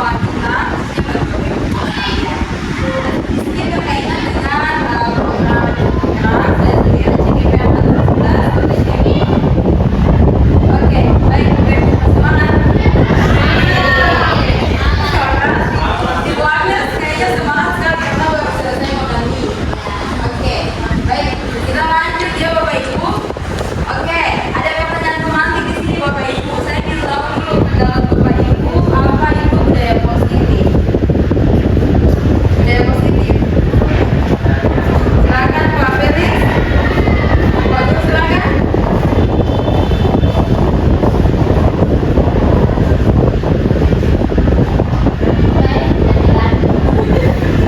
sekolah kita ini berkaitan dengan program gerak dan lihat CGP 14 OTCI. Oke, baik, semangat. Ibu Agnes kayaknya semangat sekali karena baru selesai makan mie. Oke, baik, kita lanjut ya Bapak Ibu. Oke, ada pertanyaan pemantik di sini Bapak Ibu. Saya ingin tahu dulu pendapat Bapak Ibu apa itu budaya positif. Budaya positif. Silakan Pak Felix. Pak Guru silakan.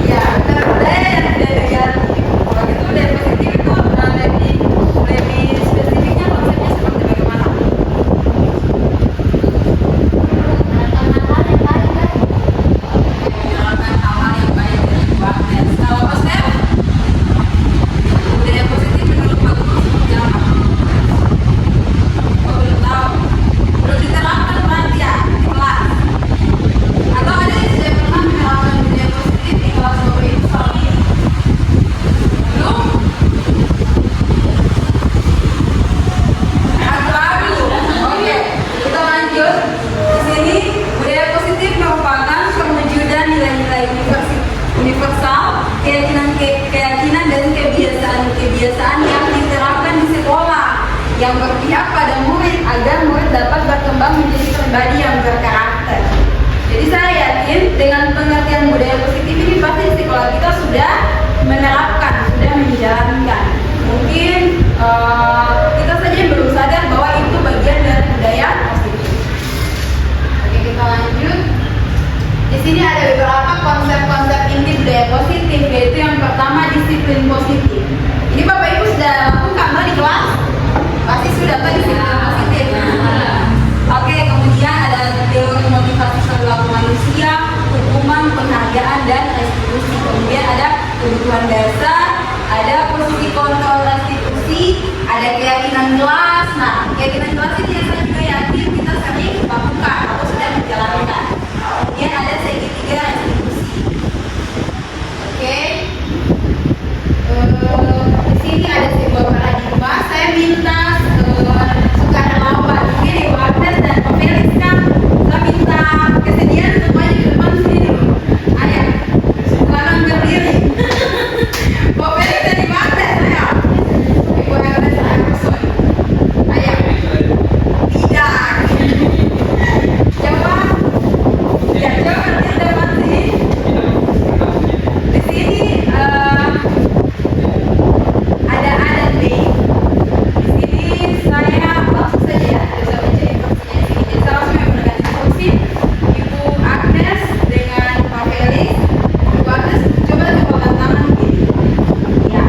Ya, benar budaya tidak diganti. Kalau gitu budaya positif itu lebih spesifiknya konsepnya seperti bagaimana? Menyalurkan hal-hal yang baik dari Agnes. Kalau Mas Nel, budaya positif menurut Pak Guru seperti apa? Oh, belum tahu. Belum diterapkan berarti ya di kelas. Atau ada yang sudah pernah menerapkan budaya positif di kelas Bapak Ibu selama ini? Belum? Ragu-ragu. Oke, kita lanjut. Di sini budaya positif merupakan perwujudan nilai-nilai universal, keyakinan dan kebiasaan yang diterapkan di sekolah yang berpihak pada murid agar murid dapat berkembang menjadi pribadi yang berkarakter. Jadi saya yakin dengan pengertian budaya positif ini pasti di sekolah kita sudah menerapkan, sudah menjalankan. Mungkin kita saja yang belum sadar bahwa itu bagian dari budaya positif. Oke, kita lanjut. Di sini ada beberapa konsep-konsep inti budaya positif, yaitu yang pertama disiplin positif. Ini Bapak Ibu sudah lakukan di kelas? Pasti sudah disiplin positif. Oke, kemudian ada teori motivasi perilaku manusia, hukuman, penghargaan, dan restitusi. Kemudian ada kebutuhan dasar, ada posisi kontrol restitusi, ada keyakinan kelas. Nah, keyakinan kelas ini yang saya juga yakin kita sering lakukan atau sudah menjalankan. Kemudian ada segitiga restitusi. Oke. Di sini ada sebuah paradigma. Saya minta sukarelawan. Ini Ibu Agnes dan Pak Felix kan. Saya minta kesediaan untuk maju ke depan sini. Ayo, silakan berdiri. Pak Felix dan Ibu Agnes, ayo. Ibu Agnes, ayo. Tidak. Coba. Ya, coba di depan sini. Di sini ada A dan B. Di sini saya langsung saja ya, bisa baca instruksinya di sini. Jadi saya langsung memberikan instruksi Ibu Agnes dengan Pak Felix. Ibu Agnes coba tempatkan tangan begini. Ya,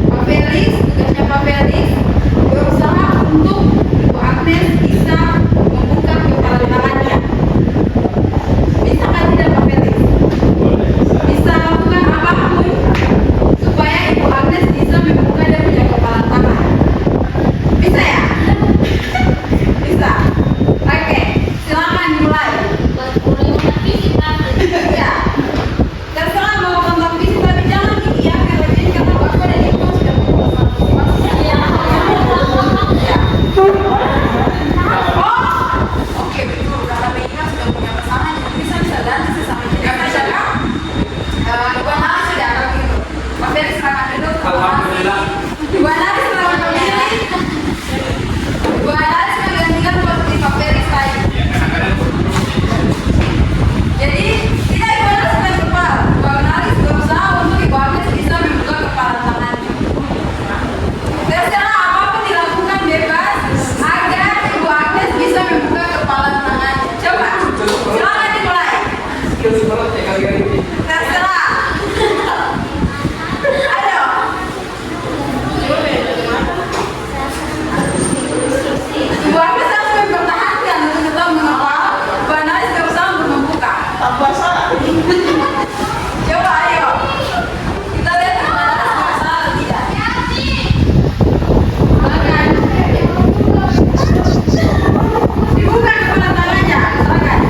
Pak Felix, tugasnya Pak Felix berusaha untuk Ibu Agnes bisa membuka kepala tangannya. Bisa kan tidak Pak Felix? Bisa lakukan apapun supaya Ibu Agnes bisa membuka dan punya kepala tangan. Bisa ya? Bisa. Oke, silakan dimulai. Ya. Terserah mau kontak fisik tapi jangan gigi ya, karena jadi karena Bapak dan Ibu sudah ya. Oh, oke betul. Karena Mega sudah punya pasangan, jadi bisa ganti sesama jenis. Ibu Anali sudah begitu. Pak Felix silakan duduk. Alhamdulillah. Ibu Anali silakan memilih. Ibu Anali sudah gantikan seperti Pak Felix tadi. Jadi tidak Ibu Anali sudah kepala. Ibu Anali berusaha untuk Ibu Agnes bisa membuka kepala tangannya. Terserah apapun dilakukan bebas agar Ibu Agnes bisa membuka kepala tangannya. Coba, silakan dimulai. Terserah. Ayo. Ibu Agnes harus mempertahankan untuk tetap mengapa Ibu Analis berusaha untuk membuka. Coba ayo. Kita lihat Ibu Analis berusaha atau tidak. Silakan. Dibuka kepala tangannya. Silakan.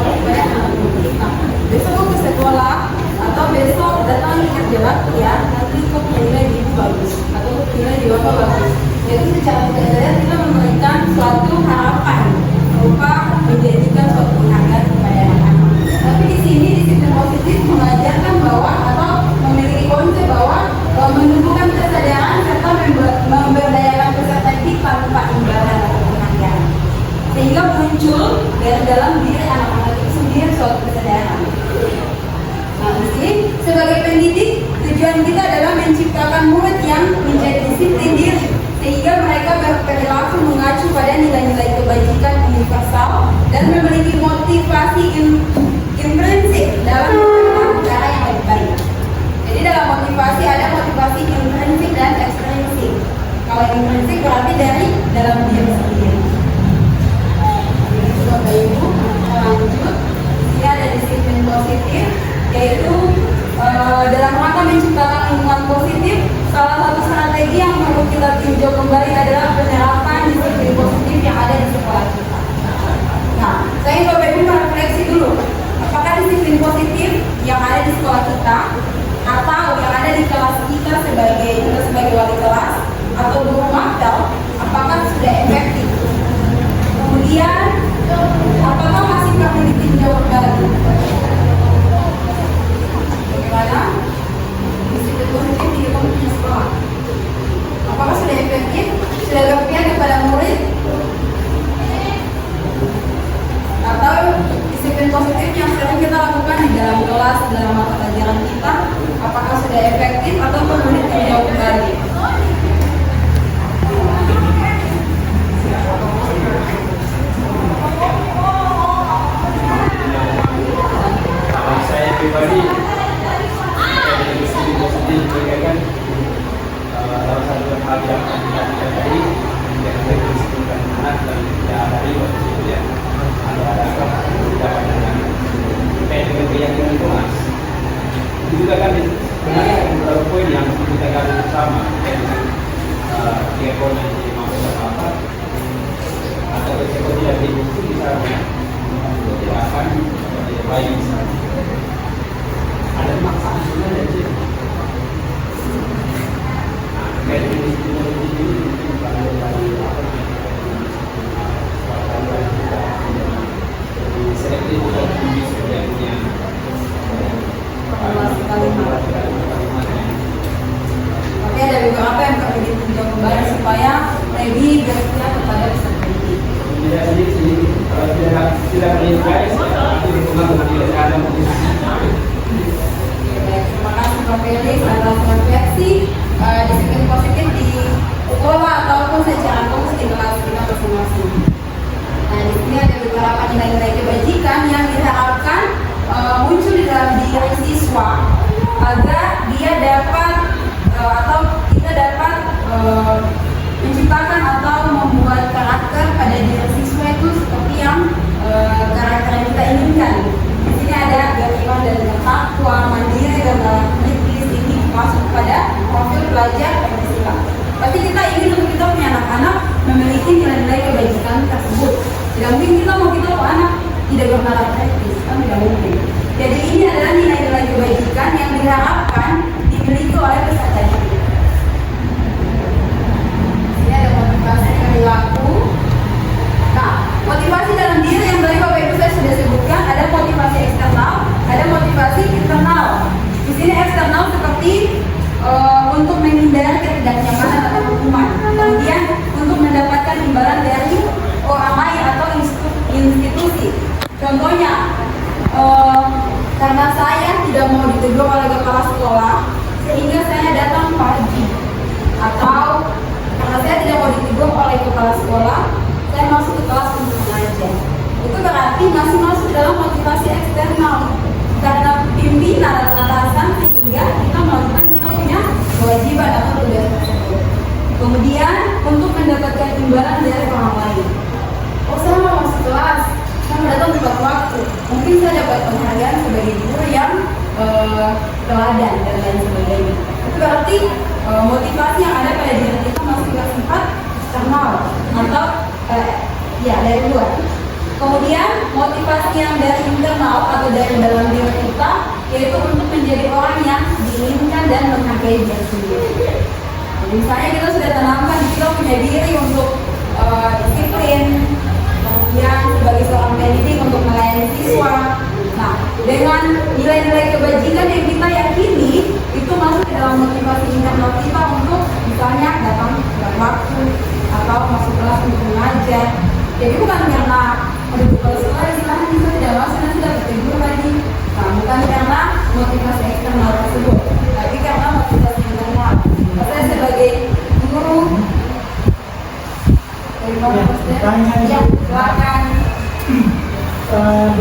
bagus supaya anak didik. Nah, besok kok ke sekolah atau besok datang ingat jawab ya, nanti kok nilai di ibu bagus atau kok nilai di bapak bagus. Jadi secara tidak sadar kita memberikan suatu harapan berupa menjadikan suatu penghargaan kepada anak-anak. Tapi di sini disiplin positif mengajarkan bahwa atau memiliki konsep bahwa menumbuhkan kesadaran serta memberdayakan peserta didik tanpa imbalan atau penghargaan, sehingga muncul dari dalam diri anak-anak itu sendiri suatu kesadaran. Nah, di sini sebagai pendidik tujuan kita adalah menciptakan murid yang menjadi disiplin diri, sehingga mereka berperilaku mengacu pada nilai-nilai kebajikan universal dan memiliki motivasi intrinsik dalam melakukan cara yang lebih baik. Jadi dalam motivasi ada motivasi intrinsik dan ekstrinsik. Kalau intrinsik berarti dari dalam diri sendiri. Jadi Bapak Ibu, lanjut. Ini ada disiplin positif, yaitu dalam rangka menciptakan lingkungan positif. Salah satu strategi yang perlu kita tinjau kembali adalah penerapan disiplin positif yang ada di sekolah kita. Nah, saya ingin Bapak Ibu merefleksi dulu. Apakah disiplin positif yang ada di sekolah kita atau yang ada di kelas kita sebagai wali kelas atau guru mapel, apakah sudah efektif? Kemudian, apakah masih perlu ditinjau kembali? Bagaimana disiplin positif di lingkungan sekolah? Apakah sudah efektif? Sudah berpihak kepada murid? Atau disiplin positif yang sering kita lakukan di dalam kelas, dalam mata pelajaran kita, apakah sudah efektif atau perlu ditinjau kembali? Kalau saya pribadi, disiplin positif kan salah satu hal yang dilakukan tadi, yang didisiplinkan anak dan tidak dari waktu itu ya. Ada dapat dengan keyakinan kelas. Itu juga kan sebenarnya ada beberapa poin yang kita gali bersama dengan tiga poin yang dimaksud apa atau seperti yang di buku misalnya tidak akan tidak baik misalnya. Ada maksud sebenarnya sih. Nah, kayak ini mungkin kalau dari apa selektif untuk sebenarnya Oke, ada beberapa yang perlu ditinjau kembali supaya lebih berpihak kepada peserta didik. Tidak sedikit, tidak mengingat itu hubungan dengan nilai ada motivasi. Terima kasih Pak Felix atas refleksi disiplin positif di sekolah ataupun secara khusus di kelas kita masing-masing. Nah, di sini ada beberapa nilai-nilai kebajikan yang diharapkan muncul di dalam diri siswa agar dia dapat atau kita dapat menciptakan atau membuat karakter pada diri siswa itu seperti yang karakter yang kita inginkan. Di sini ada keilmuan dan takwa, mandiri dan kritis. Ini masuk pada profil pelajar Pancasila. Pasti kita ingin untuk kita punya anak-anak memiliki nilai-nilai kebajikan tersebut. Tidak mungkin kita mau anak tidak berkarakter kritis, kan tidak mungkin. Jadi ini adalah nilai-nilai kebajikan yang diharapkan dimiliki oleh peserta didik. Ini ada motivasi perilaku. Nah, motivasi dalam diri yang tadi Bapak Ibu saya sudah sebutkan, ada motivasi eksternal, ada motivasi internal. Di sini eksternal seperti untuk menghindari ketidaknyamanan atau hukuman, kemudian untuk mendapatkan imbalan dari orang lain atau institusi. Contohnya, karena saya tidak mau ditegur oleh kepala sekolah, sehingga saya datang pagi. Atau karena saya tidak mau ditegur oleh kepala sekolah, saya masuk ke kelas untuk mengajar. Itu berarti masih masuk dalam motivasi eksternal. Karena pimpinan atau atasan, sehingga kita melakukan kita punya kewajiban atau tugas tersebut. Kemudian untuk mendapatkan imbalan dari orang lain. Oh, saya mau masuk kelas, saya datang tepat waktu. Mungkin saya dapat penghargaan sebagai guru yang teladan dan lain sebagainya. Itu berarti motivasi yang ada pada diri kita masih bersifat eksternal atau dari luar. Kemudian motivasi yang dari internal atau dari dalam diri kita yaitu untuk menjadi orang yang diinginkan dan menghargai diri sendiri. Jadi misalnya kita sudah tanamkan kita punya diri untuk disiplin, kemudian sebagai seorang pendidik untuk melayani siswa. Nah, dengan nilai-nilai kebajikan yang kita yakini itu masuk ke dalam motivasi internal kita untuk misalnya datang pada waktu atau masuk kelas untuk mengajar. Jadi bukan karena kalau sekolah istilahnya kita tidak masuk nanti dapat tidur lagi. Nah, bukan karena motivasi eksternal tersebut, tapi karena motivasi internal. Saya sebagai guru ya, silakan.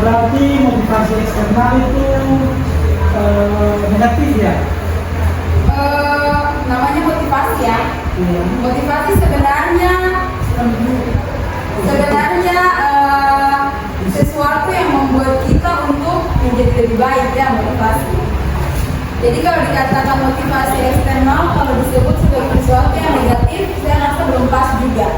Berarti motivasi eksternal itu negatif ya? Namanya motivasi ya. Motivasi sebenarnya sesuatu yang membuat kita untuk menjadi lebih baik ya, motivasi. Jadi kalau dikatakan motivasi eksternal, kalau disebut sebagai sesuatu yang negatif, saya rasa belum pas juga.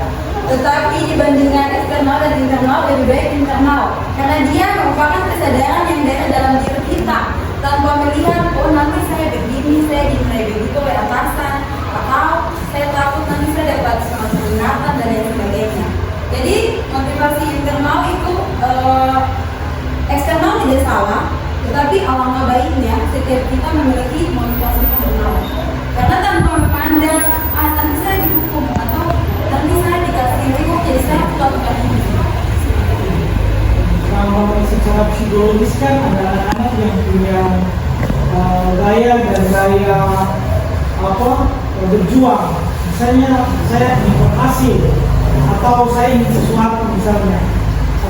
Tetapi dibandingkan eksternal dan internal, lebih baik internal. Karena dia merupakan kesadaran yang dari dalam diri kita. Tanpa melihat, oh nanti saya begini, saya dinilai begitu oleh atasan. Atau saya takut nanti saya dapat semacam peringatan dan lain sebagainya. Jadi motivasi internal itu eksternal tidak salah. Tetapi alangkah baiknya setiap kita memiliki motivasi internal. Karena tanpa memandang, nanti saya dihukum atau nanti saya dikasih hukum, jadi saya melakukan ini. Kalau secara psikologis kan ada anak-anak yang punya gaya dan gaya berjuang. Misalnya saya ingin berhasil atau saya ingin sesuatu misalnya.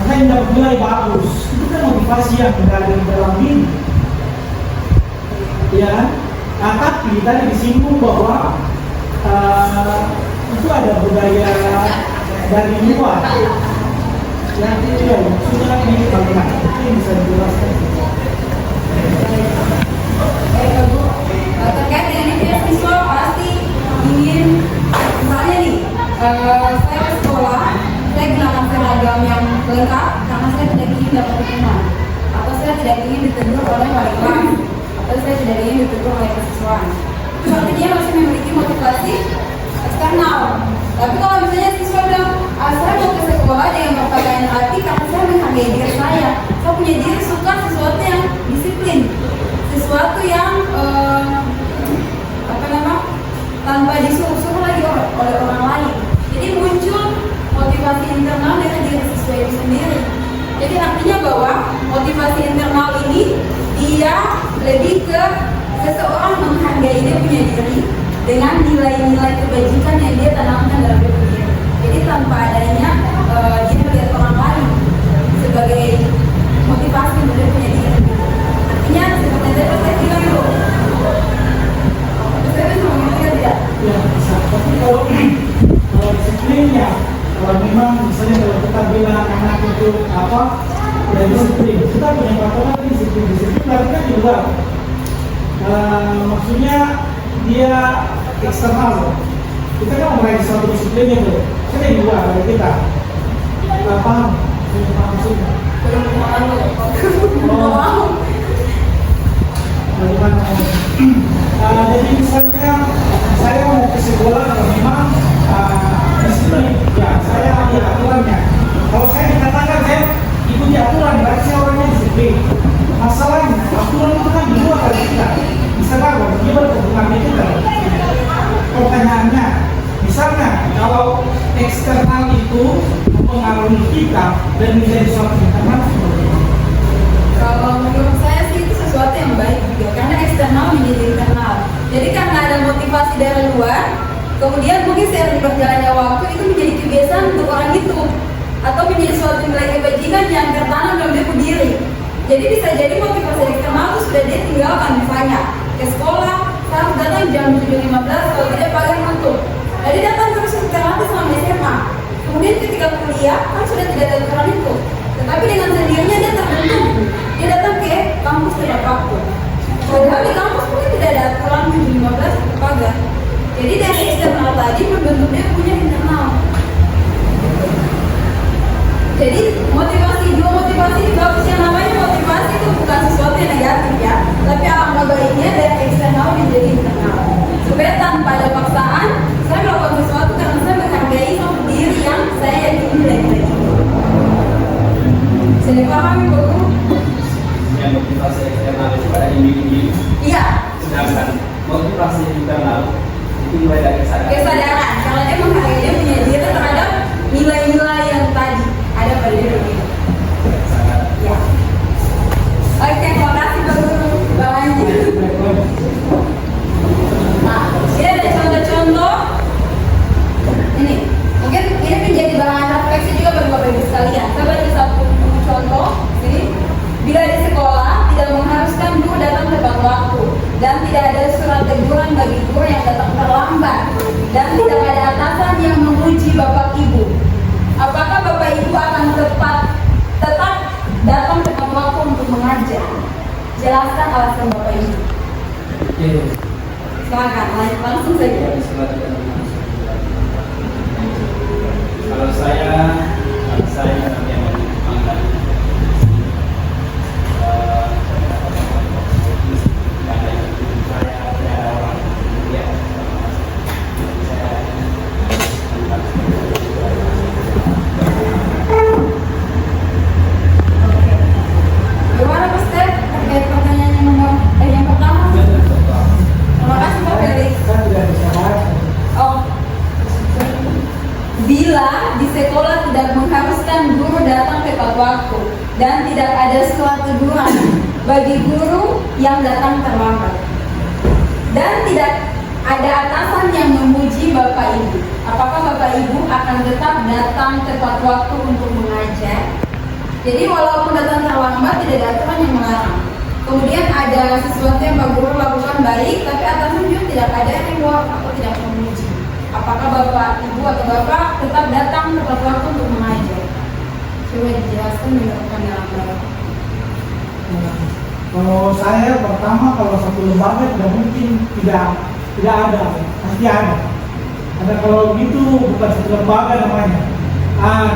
Saya ingin dapat nilai bagus. Itu kan motivasi yang berada di dalam diri. Ya, nah, tapi tadi disinggung bahwa itu ada budaya dari luar. Yang itu ya, sudah ini bagaimana? Mungkin bisa dijelaskan. Terkait dengan itu ya, siswa pasti ingin, misalnya nih, saya ke sekolah, saya gunakan seragam yang lengkap karena saya tidak ingin dapat hukuman, atau saya tidak ingin ditegur oleh wali kelas, atau saya tidak ingin ditegur oleh kesiswaan. Berarti dia masih memiliki motivasi eksternal. Tapi kalau misalnya siswa bilang, saya mau ke sekolah dengan berpakaian rapi karena saya menghargai diri saya punya diri suka sesuatu yang disiplin, sesuatu yang tanpa disuruh-suruh lagi oleh orang lain. Jadi muncul motivasi internal dari diri siswa itu sendiri. Jadi artinya bahwa motivasi internal ini dia lebih ke seseorang menghargai dia punya diri dengan nilai-nilai kebajikan yang dia tanamkan dalam diri dia. Jadi tanpa adanya dia melihat orang lain sebagai motivasi untuk dia punya diri. Artinya seperti yang saya bilang itu. Saya bisa mengatakan tidak? Ya bisa. Tapi kalau disiplinnya, kalau memang misalnya kalau kita bilang anak itu ya disiplin, kita punya patokan disiplin artinya juga maksudnya dia eksternal. Kita kan meraih suatu disiplin itu, kita juga dari kita paham maksudnya. Jadi misalnya saya mau ke sekolah memang disiplin, ya saya ambil aturannya. Kalau saya dikatakan saya ikuti aturan, berarti saya orangnya disiplin. Masalahnya aturan itu kan di luar dari kita. Misalnya dia berhubungan dengan kita. Pertanyaannya, misalnya kalau eksternal itu mempengaruhi kita dan menjadi suatu internal, kalau menurut saya sih itu sesuatu yang baik juga, karena eksternal menjadi internal. Jadi karena ada motivasi dari luar, kemudian mungkin seiring berjalannya waktu itu menjadi kebiasaan untuk orang itu, atau menjadi suatu nilai kebajikan yang tertanam dalam diri. Jadi bisa jadi motivasi eksternal itu sudah dia tinggalkan, misalnya ke sekolah, harus datang jam 7.15, kalau tidak pagi menutup. Jadi datang terus terlatih selama SMA. Kemudian ketika kuliah kan sudah tidak ada aturan itu, tetapi dengan sendirinya dia terbentuk. Dia datang ke kampus tidak waktu. Padahal di kampus mungkin tidak ada aturan 7.15 pagar. Jadi dari eksternal tadi membentuk dia punya internal. Jadi motivasi namanya motivasi eksternal itu ada individu, Iya, sedangkan motivasi internal itu mulai dari kesadaran. kesadaran. Kalau dia menghargai, dia punya diri terhadap nilai-nilai yang tadi ada pada diri kita. Kesadaran. Ya. Oke, terima kasih Pak Guru. Bang Anji. Nah, ini ada contoh-contoh. Ini, mungkin ini menjadi bahan refleksi juga bagi Bapak Ibu sekalian. Saya baca satu contoh. Ini, bila di sekolah tidak mengharuskan guru datang tepat waktu dan tidak ada surat teguran bagi guru yang datang terlambat dan tidak ada atasan yang memuji Bapak Ibu, apakah Bapak Ibu akan tetap datang tepat waktu untuk mengajar? Jelaskan alasan Bapak Ibu. Oke. Silakan, langsung saja. Kalau saya yang mengangkat Gimana Pak Step? Terkait pertanyaan yang pertama. Terima kasih Pak Felix. Saya tidak bisa bahas. Oh, bila di sekolah tidak mengharuskan guru datang tepat waktu dan tidak ada surat teguran bagi guru yang datang terlambat dan tidak ada atasan yang memuji Bapak Ibu, apakah Bapak Ibu akan tetap datang tepat waktu untuk mengajar? Jadi walaupun datang terlambat tidak ada aturan yang melarang. Kemudian ada sesuatu yang Pak Guru lakukan baik, tapi atasan juga tidak ada yang reward atau tidak memuji. Apakah Bapak, Ibu atau Bapak tetap datang tepat waktu untuk mengajar? Coba dijelaskan menurutkan dalam Bapak. Kalau saya pertama, kalau satu lembaga tidak mungkin tidak ada, pasti ada. Ada kalau begitu bukan satu lembaga namanya.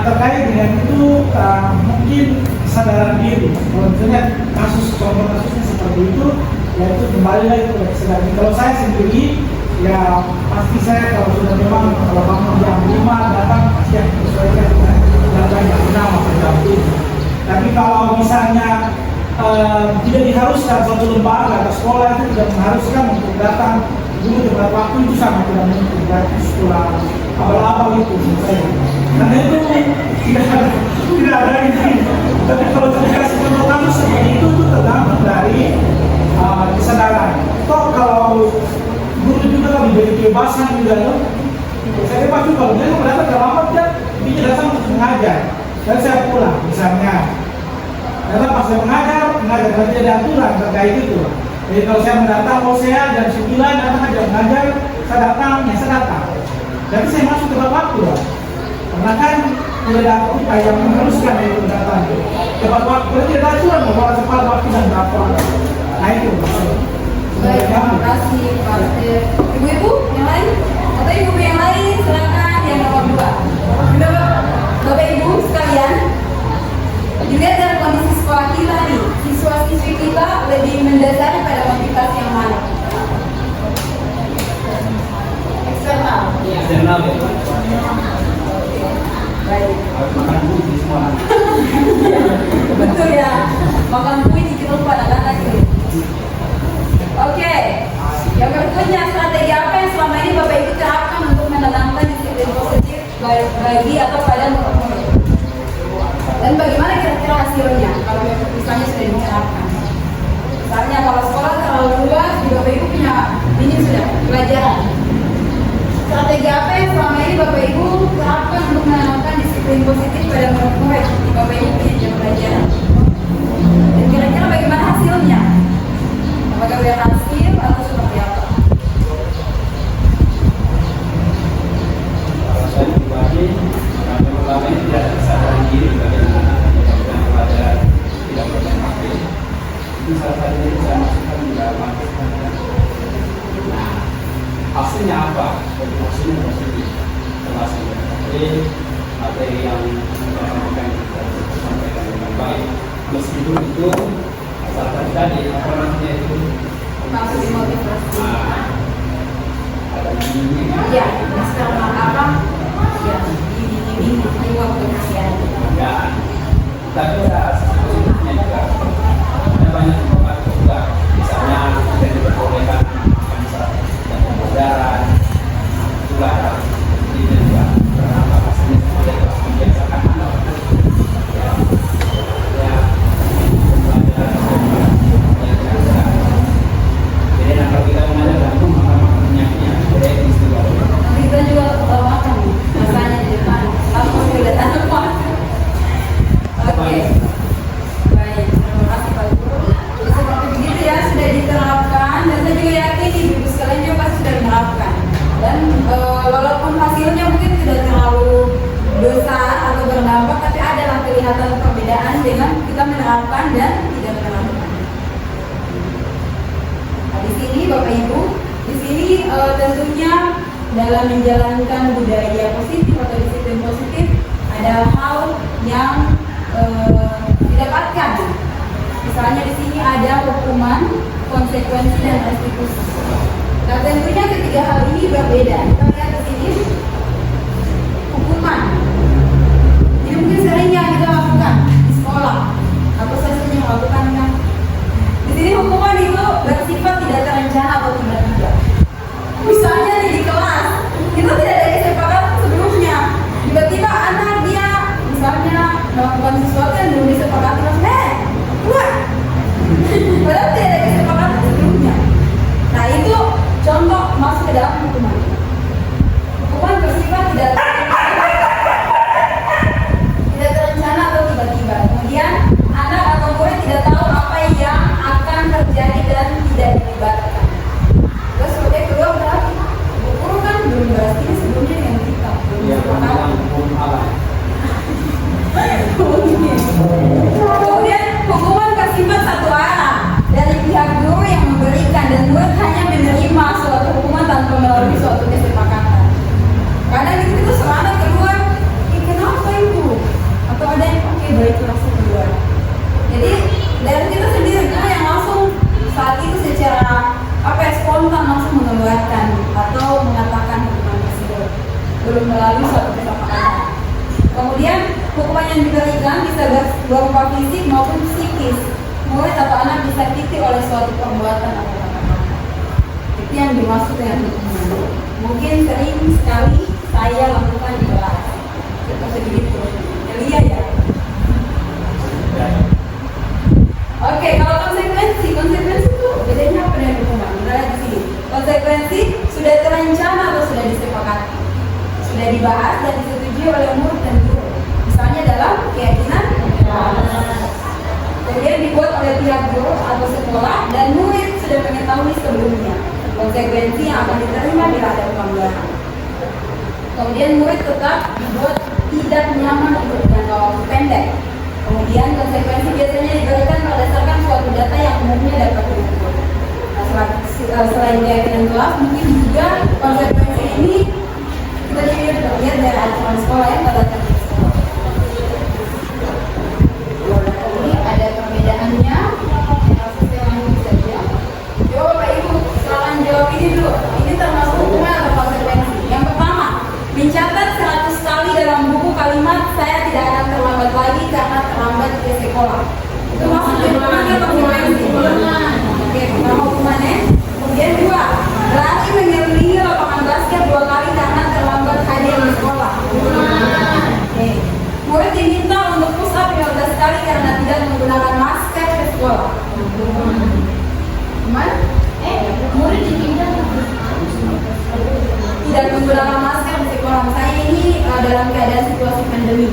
Terkait dengan itu mungkin kesadaran diri. Kalau misalnya contoh kasusnya seperti itu, ya itu kembali lagi ke kesadaran diri. Kalau saya sendiri, ya pasti saya kalau sudah memang kalau bangun jam 5 datang pasti yang sesuaikan dengan jadwal yang benar berdamping. Tapi kalau misalnya tidak diharuskan suatu lembaga atau sekolah itu tidak mengharuskan untuk datang dulu tepat waktu, itu sama tidak mungkin. Berarti sekolah abal-abal itu saya. Karena itu tidak ada ini. Tapi kalau dikasih contoh kamu seperti itu tergantung dari kesadaran. Toh kalau guru juga kan diberi kebebasan juga loh. Saya pacu kalau dia mau datang terlambat dia datang untuk mengajar. Dan saya pulang misalnya. Karena pas saya mengajar berarti ada aturan terkait itu. Jadi kalau saya mendatang, saya jam 9 datang aja mengajar, saya datang. Jadi saya masuk tepat waktu lah. Karena kan tidak ada aturan yang mengharuskan itu datang. Tepat waktu, berarti ada aturan bahwa tepat waktu dan berapa. Nah itu. Baik, terima kasih Pak Step. Ibu-ibu yang lain? Atau ibu yang lain silakan yang nomor 2. Bapak Ibu sekalian, dilihat dari kondisi sekolah kita nih, siswa-siswi kita lebih mendasari pada motivasi yang mana? Eksternal. Eksternal ya. Baik. Makan bumi semua. Betul ya. Makan kue cicil lupa anak-anak ini. Oke. Yang berikutnya, strategi apa yang selama ini Bapak Ibu terapkan untuk menanamkan disiplin positif bagi atau pada murid-murid? Dan bagaimana kira-kira hasilnya kalau misalnya sudah diterapkan? Misalnya kalau sekolah terlalu luas, di Bapak Ibu punya ini sudah pelajaran. Strategi apa yang selama ini Bapak Ibu terapkan untuk menanamkan disiplin positif pada murid-murid di Bapak Ibu punya jam pelajaran? Dan kira-kira bagaimana hasilnya? Apakah berhasil atau seperti apa? Kalau saya pribadi, kami pertama ini tidak kesadaran diri bagaimana yang pelajaran tidak bermanfaat. Itu salah satu yang saya masukkan di dalam materi. Nah, hasilnya apa? Hasilnya positif, termasuk materi yang sampaikan dengan baik. Meskipun itu salah satu tadi apa namanya itu Maksud motivasi. ada ini. Ya, eksternal apa? Ya, ini waktu kasihan. Ya, tapi ada positifnya juga. Ada banyak tentunya dalam menjalankan budaya positif atau disiplin positif ada hal yang didapatkan. Misalnya di sini ada hukuman, konsekuensi dan restitusi. Nah, tentunya ketiga hal ini berbeda. Kita lihat di sini hukuman. Ini mungkin sering yang kita lakukan di sekolah. Aku sering melakukan kan. Di sini hukuman itu bersifat tidak terencana atau tiba-tiba. Misalnya di kelas itu tidak ada kesepakatan sebelumnya. Tiba-tiba anak dia misalnya melakukan sesuatu yang belum disepakati, keluar. Padahal tidak ada kesepakatan sebelumnya. Nah itu contoh masuk ke dalam hukuman. Hukuman bersifat tidak terencana atau tiba-tiba. Kemudian anak atau murid tidak tahu apa yang akan terjadi dan tidak dilibatkan. Terus sebagai kedua berarti guru kan belum bahas ini sebelumnya dengan kita. Kemudian hukuman bersifat satu arah dari pihak guru yang memberikan dan murid hanya menerima suatu hukuman tanpa melalui suatu kesepakatan. Kadang itu seorang keluar, kenapa itu? Atau ada yang pakai baik langsung keluar. Jadi dari kita sendiri guru yang langsung saat itu secara spontan langsung mengeluarkan atau mengatakan hukuman tersebut belum melalui suatu kesepakatan. Kemudian hukuman yang diberikan bisa berupa fisik maupun psikis. Murid atau anak bisa titik oleh suatu perbuatan atau kata-kata. Itu yang dimaksud dengan hukuman. Mungkin sering sekali saya lakukan di kelas. Itu begitu. Elia ya. Oke, kalau konsekuensi itu bedanya apa dengan hukuman? Kita lihat di sini. Konsekuensi sudah terencana atau sudah disepakati, sudah dibahas dan disetujui oleh murid dan guru. Misalnya dalam keyakinan, kemudian dibuat oleh pihak guru atau sekolah dan murid sudah mengetahui sebelumnya konsekuensi yang akan diterima bila ada pelanggaran. Kemudian murid tetap dibuat tidak nyaman untuk jangka waktu pendek. Kemudian konsekuensi biasanya diberikan berdasarkan suatu data yang umumnya dapat diukur. Nah, selain keyakinan kelas, mungkin juga konsekuensi ini kita lihat dari aturan sekolah yang berdasarkan sekolah. Ini ada perbedaannya. Coba Bapak Ibu, silakan jawab ini dulu. Ini termasuk hukuman atau konsekuensi? Yang pertama, mencatat 100 kali dalam buku kalimat saya tidak akan terlambat lagi karena terlambat ke sekolah. Itu maksudnya hukuman atau konsekuensi? Oke, pertama hukumannya. Kemudian dua, berarti mengelilingi lapangan basket 2 kali karena terlambat hadir di sekolah. Oke. Murid diminta untuk push up 15 kali karena tidak menggunakan masker ke sekolah. Teman? Murid diminta tidak menggunakan masker di sekolah. Misalnya ini dalam keadaan situasi pandemi.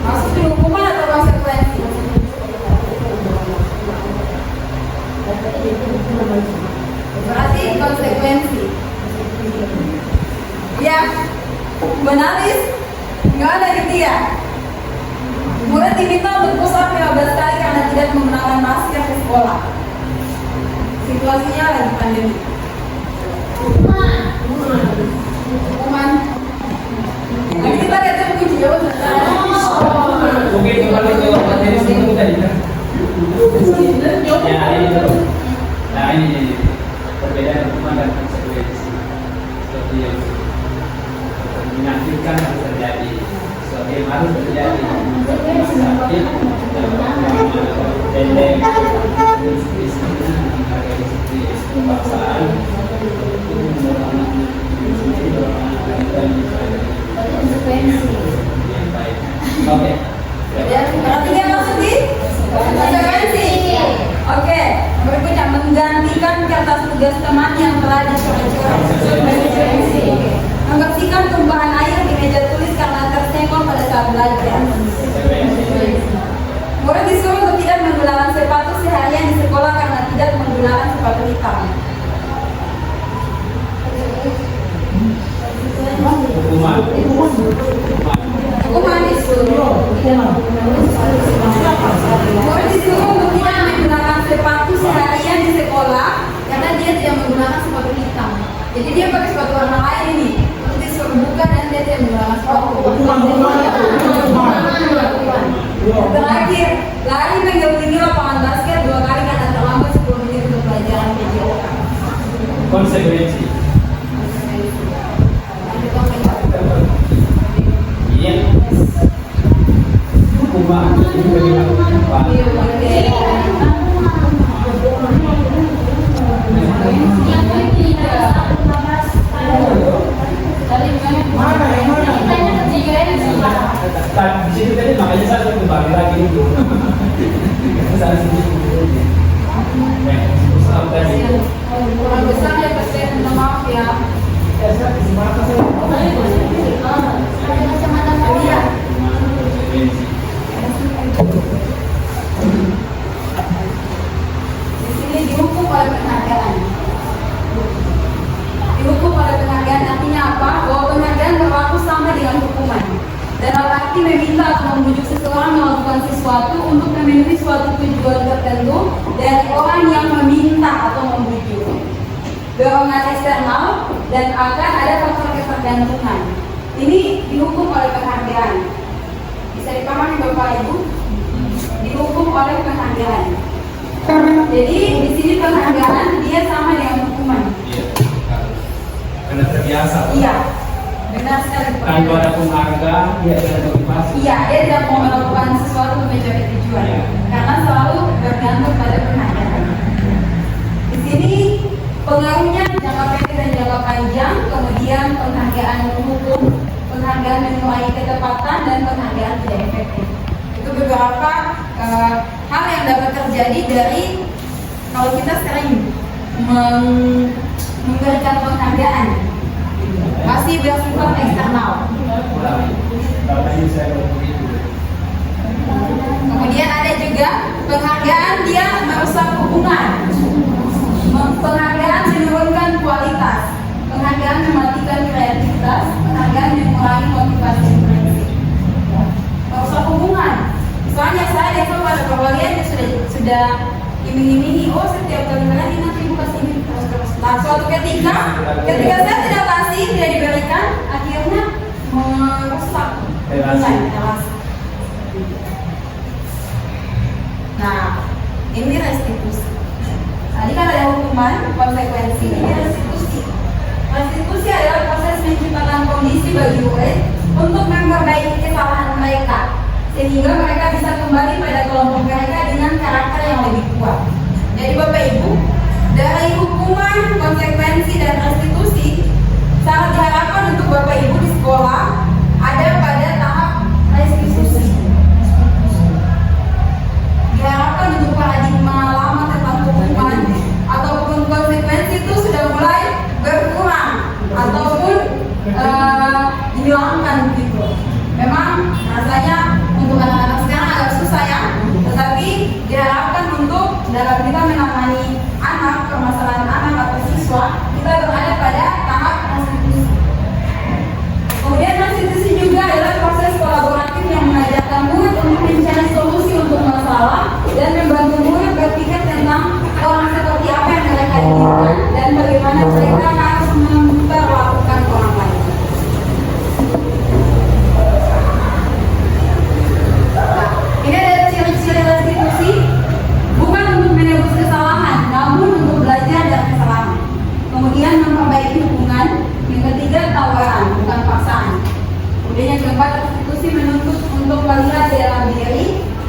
Masuk hukuman atau konsekuensi? Berarti konsekuensi. Ya, benaris nggak ada gitu ya. Murid diminta untuk push up 15 kali karena tidak menggunakan masker ke sekolah. Situasinya lagi pandemi. Hukuman. Nanti kita lihat kunci jawaban. Mungkin kembali ke materi sebelum tadi kan? Ya ini dulu. Nah ini perbedaan hukuman dan konsekuensi. Seperti yang menakdirkan harus terjadi, sesuatu yang harus terjadi, sakit, pendek, paksaan, Konsekuensi. Oke. Berarti dia maksud di konsekuensi. Oke, berikutnya menggantikan kertas tugas teman yang telah dicoret-coret. Konsekuensi. Membersihkan tumpahan air di meja tulis karena tersenggol pada saat belajar. Murid disuruh untuk tidak menggunakan sepatu seharian di sekolah karena tidak menggunakan sepatu hitam. Hukuman. Hukuman disuruh. Murid disuruh untuk tidak menggunakan Kurang besar ya pasien, minta maaf ya. Iya. Di sini dihukum oleh penghargaan. Dihukum oleh penghargaan artinya apa? Bahwa penghargaan berlaku sama dengan hukuman. Dalam arti meminta atau membujuk seseorang melakukan sesuatu untuk memenuhi suatu tujuan tertentu dari orang yang meminta atau membujuk. Dorongan eksternal dan akan ada faktor ketergantungan. Ini dihukum oleh penghargaan. Bisa dipahami Bapak Ibu? Dihukum oleh penghargaan. Jadi di sini penghargaan dia sama dengan hukuman. Iya. Karena terbiasa. Iya, benar sekali. Tanpa ada penghargaan, dia ada motivasi. Iya, dia tidak mau melakukan sesuatu untuk mencapai tujuan, Iya. karena selalu bergantung pada penghargaan. Di sini pengaruhnya jangka pendek dan jangka panjang, kemudian penghargaan menghukum, penghargaan mengurangi ketepatan, dan penghargaan tidak efektif. Itu beberapa hal yang dapat terjadi dari kalau kita sering memberikan penghargaan, masih bersifat eksternal. Bapaknya saya begitu. Kemudian ada juga penghargaan dia merusak hubungan. Penghargaan menurunkan kualitas. Penghargaan mematikan kreativitas. Penghargaan mengurangi motivasi prinsip. Merusak hubungan. Soalnya saya lihat pada perwalian sudah iming-imingi, oh setiap kali ini nanti buka sini terus. Nah, suatu ketika saya tidak kasih, tidak diberikan, akhirnya merusak hubungan relasi. Nah, ini restitusi. Tadi kan ada hukuman, konsekuensi, ini restitusi. Restitusi adalah proses menciptakan kondisi bagi murid untuk memperbaiki kesalahan mereka, sehingga mereka bisa kembali pada kelompok mereka dengan karakter yang lebih kuat. Jadi Bapak Ibu, dari hukuman, konsekuensi, dan restitusi sangat diharapkan untuk Bapak Ibu di sekolah ada pada tahap restitusi. Diharapkan untuk paradigma lama tentang hukuman ataupun konsekuensi itu sudah mulai berkurang ataupun dihilangkan gitu. Memang rasanya untuk anak-anak sekarang agak susah ya, tetapi diharapkan untuk dalam kita menangani anak, permasalahan anak atau siswa, kita berada pada tahap restitusi. Kemudian restitusi juga adalah proses kolaboratif yang mengajarkan murid untuk mencari solusi untuk masalah dan membantu murid berpikir tentang orang seperti apa yang mereka inginkan dan bagaimana mereka harus memperlakukan orang lain. Nah, ini ada ciri-ciri restitusi, bukan untuk menebus kesalahan, namun untuk belajar dari kesalahan. Kemudian memperbaiki hubungan. Yang ketiga, tawaran, bukan paksaan. Kemudian yang keempat, restitusi menuntut untuk melihat dalam diri.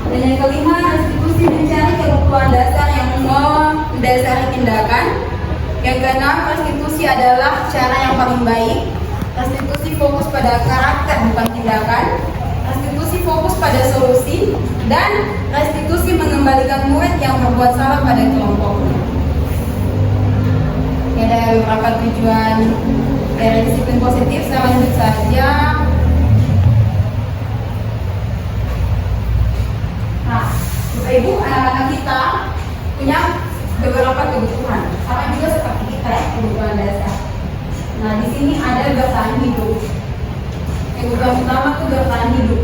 Dan yang kelima, restitusi mencari kebutuhan dasar yang mendasari tindakan. Yang keenam, restitusi adalah cara yang paling baik. Restitusi fokus pada karakter bukan tindakan. Restitusi fokus pada solusi. Dan restitusi mengembalikan murid yang berbuat salah pada kelompoknya. Ini ada beberapa tujuan dari disiplin positif. Saya lanjut saja. Nah, Bapak Ibu, anak-anak kita punya beberapa kebutuhan, sama juga seperti kita ya, kebutuhan dasar. Nah, di sini ada bertahan hidup. Kebutuhan utama itu bertahan hidup.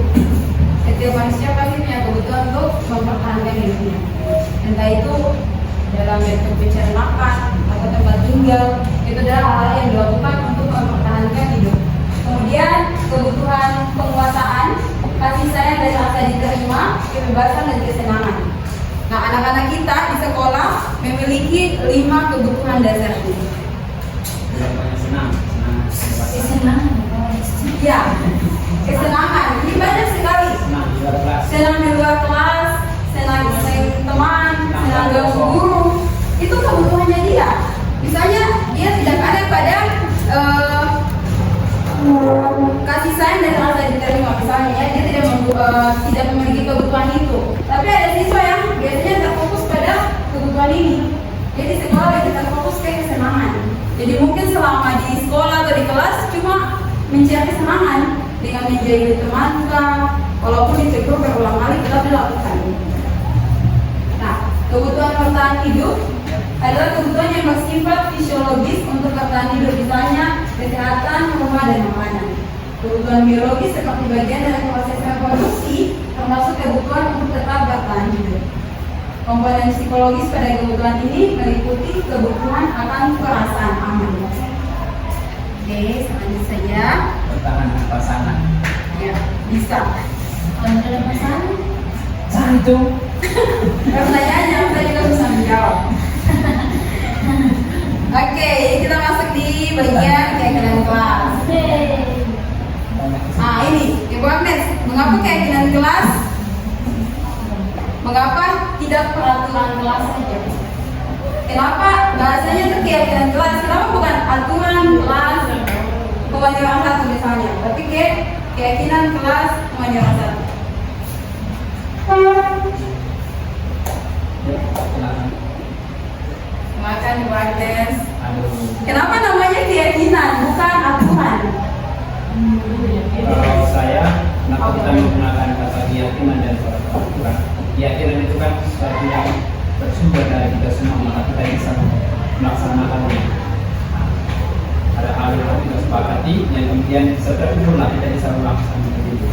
Setiap manusia pasti punya kebutuhan untuk mempertahankan hidupnya. Entah itu dalam bentuk mencari makan atau tempat tinggal, itu adalah hal yang dilakukan untuk mempertahankan hidup. Kemudian kebutuhan penguasaan, kasih sayang dan rasa diterima, kebebasan dan kesenangan. Nah, anak-anak kita di sekolah memiliki 5 kebutuhan dasar ini. Kesenangan. Ya, kesenangan. Ini banyak sekali. Senang di luar kelas, senang dengan teman, senang dengan guru. Itu kebutuhannya dia. Misalnya dia tidak ada pada kasih sayang dan rasa diterima, misalnya ya, dia tidak memiliki kebutuhan itu. Tapi ada siswa yang biasanya terfokus mencari kesenangan dengan menjadi teman kah, walaupun ditegur berulang kali tetap dilakukan. Nah, kebutuhan bertahan hidup adalah kebutuhan yang bersifat fisiologis untuk bertahan hidup, misalnya kesehatan, rumah, dan makanan. Kebutuhan biologis seperti bagian dari proses reproduksi, termasuk kebutuhan untuk tetap bertahan hidup. Komponen psikologis pada kebutuhan ini meliputi kebutuhan akan perasaan aman. Oke, selanjutnya saja. Pertahanan pasangan. Ya, bisa. Kalau ada pasangan, Saat itu pertanyaannya saya juga bisa menjawab. Oke, kita masuk di bagian keyakinan kelas. Nah, ini Ibu Agnes, mengapa keyakinan kelas? Mengapa tidak peraturan kelas saja? Kenapa bahasanya itu keyakinan kelas? Kenapa bukan aturan kelas pelajaran satu misalnya, tapi keyakinan kelas pelajaran satu? Silakan Ibu Agnes. Kenapa namanya keyakinan bukan aturan? Kalau saya, kenapa kita menggunakan kata keyakinan dan peraturan? Keyakinan itu kan sesuatu yang bersumber dari kita semua, maka kita bisa melaksanakannya. Ada hal yang kita sepakati, yang kemudian setelah itu kita bisa melaksanakan itu.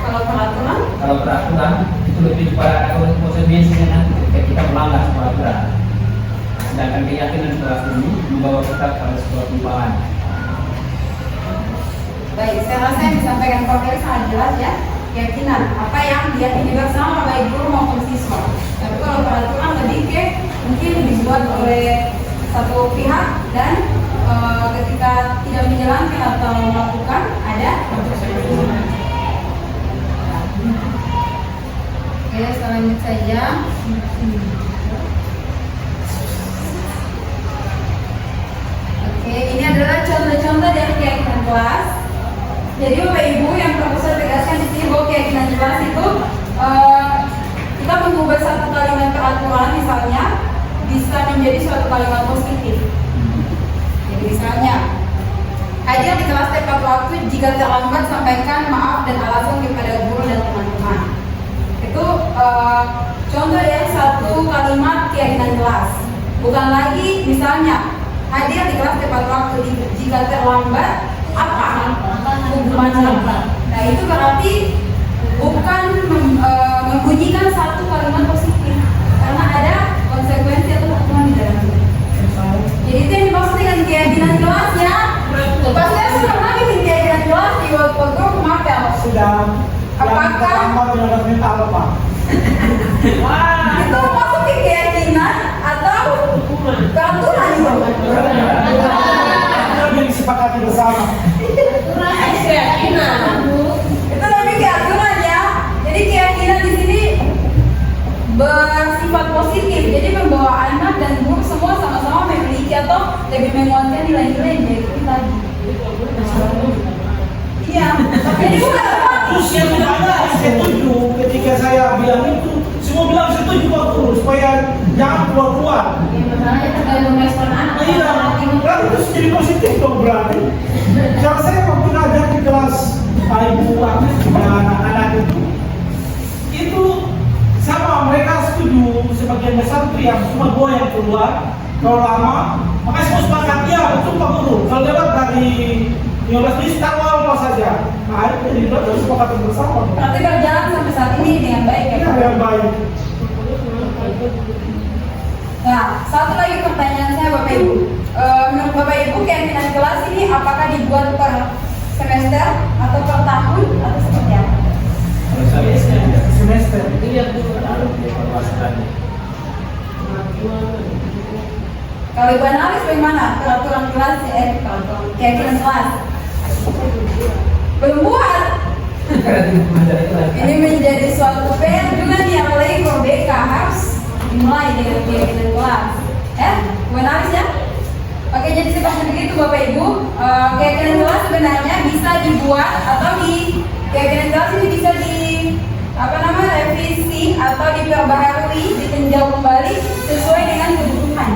Kalau peraturan? Kalau peraturan itu lebih kepada konsekuensinya nanti ketika kita melanggar peraturan. Sedangkan keyakinan kelas ini membawa kita pada sebuah perubahan. Baik, saya rasa yang disampaikan Pak Ferry sangat jelas ya. Keyakinan, apa yang diyakini bersama baik guru maupun siswa. Tapi kalau peraturan lebih mungkin dibuat oleh satu pihak dan ketika tidak menjalankan atau melakukan ada konsekuensinya. Oke, selanjutnya saja. Oke, ini adalah contoh-contoh dari keyakinan kelas. Jadi Bapak Ibu yang perlu saya tegaskan di sini bahwa keyakinan kelas itu kita mengubah satu kalimat peraturan misalnya bisa menjadi suatu kalimat positif. Jadi misalnya hadir di kelas tepat waktu, jika terlambat sampaikan maaf dan alasan kepada guru dan teman-teman. Itu contoh dari satu kalimat keyakinan kelas. Bukan lagi misalnya hadir di kelas tepat waktu, jika terlambat apa hukumannya. Nah itu berarti bukan membunyikan satu kalimat positif karena ada konsekuensi atau hukuman di dalamnya. Jadi itu yang dimaksud dengan keyakinan kelas ya. Pas saya sudah pernah bikin keyakinan kelas di grup mapel. Sudah. Apakah yang mental Pak? itu masuk ke keyakinan atau peraturan itu? Kita disepakati bersama. Keyakinan. Itu lebih ke aturan ya. Jadi keyakinan di sini bersifat positif. Jadi membawa anak dan guru semua sama-sama memiliki atau lebih menguatkan nilai-nilai yang diikuti tadi. Iya. Jadi bukan apa? Terus yang banyak setuju ketika saya bilang itu, semua bilang setuju Pak Guru supaya jangan keluar-keluar. Ya, masalahnya tergantung respon anak. Iya, kan itu jadi positif dong berarti. Kalau saya waktu ngajar di kelas Ibu Agnes dan anak-anak itu sama, mereka setuju sebagian besar itu yang cuma 2 yang keluar. Kalau lama, makanya semua sepakat ya betul Pak Guru. Kalau lewat dari 15 menit awal saja. Nah, itu jadi terus sepakat bersama. Berarti berjalan sampai saat ini dengan baik ya Iya, Pak? dengan baik. Nah, satu lagi pertanyaan saya Bapak Ibu. Menurut Bapak Ibu keyakinan kelas ini apakah dibuat per semester atau per tahun atau seperti apa? Kalau saya Semester. Kalau Ibu analis bagaimana? Peraturan kelas keyakinan kelas belum buat. Ini menjadi suatu PR juga nih, apalagi kalau BK harus dimulai dengan keyakinan kelas. Ibu analis ya? Oke, jadi seperti begitu Bapak Ibu. Keyakinan kelas sebenarnya bisa dibuat atau keyakinan kelas ini bisa revisi atau diperbaharui, ditinjau kembali sesuai dengan kebutuhan.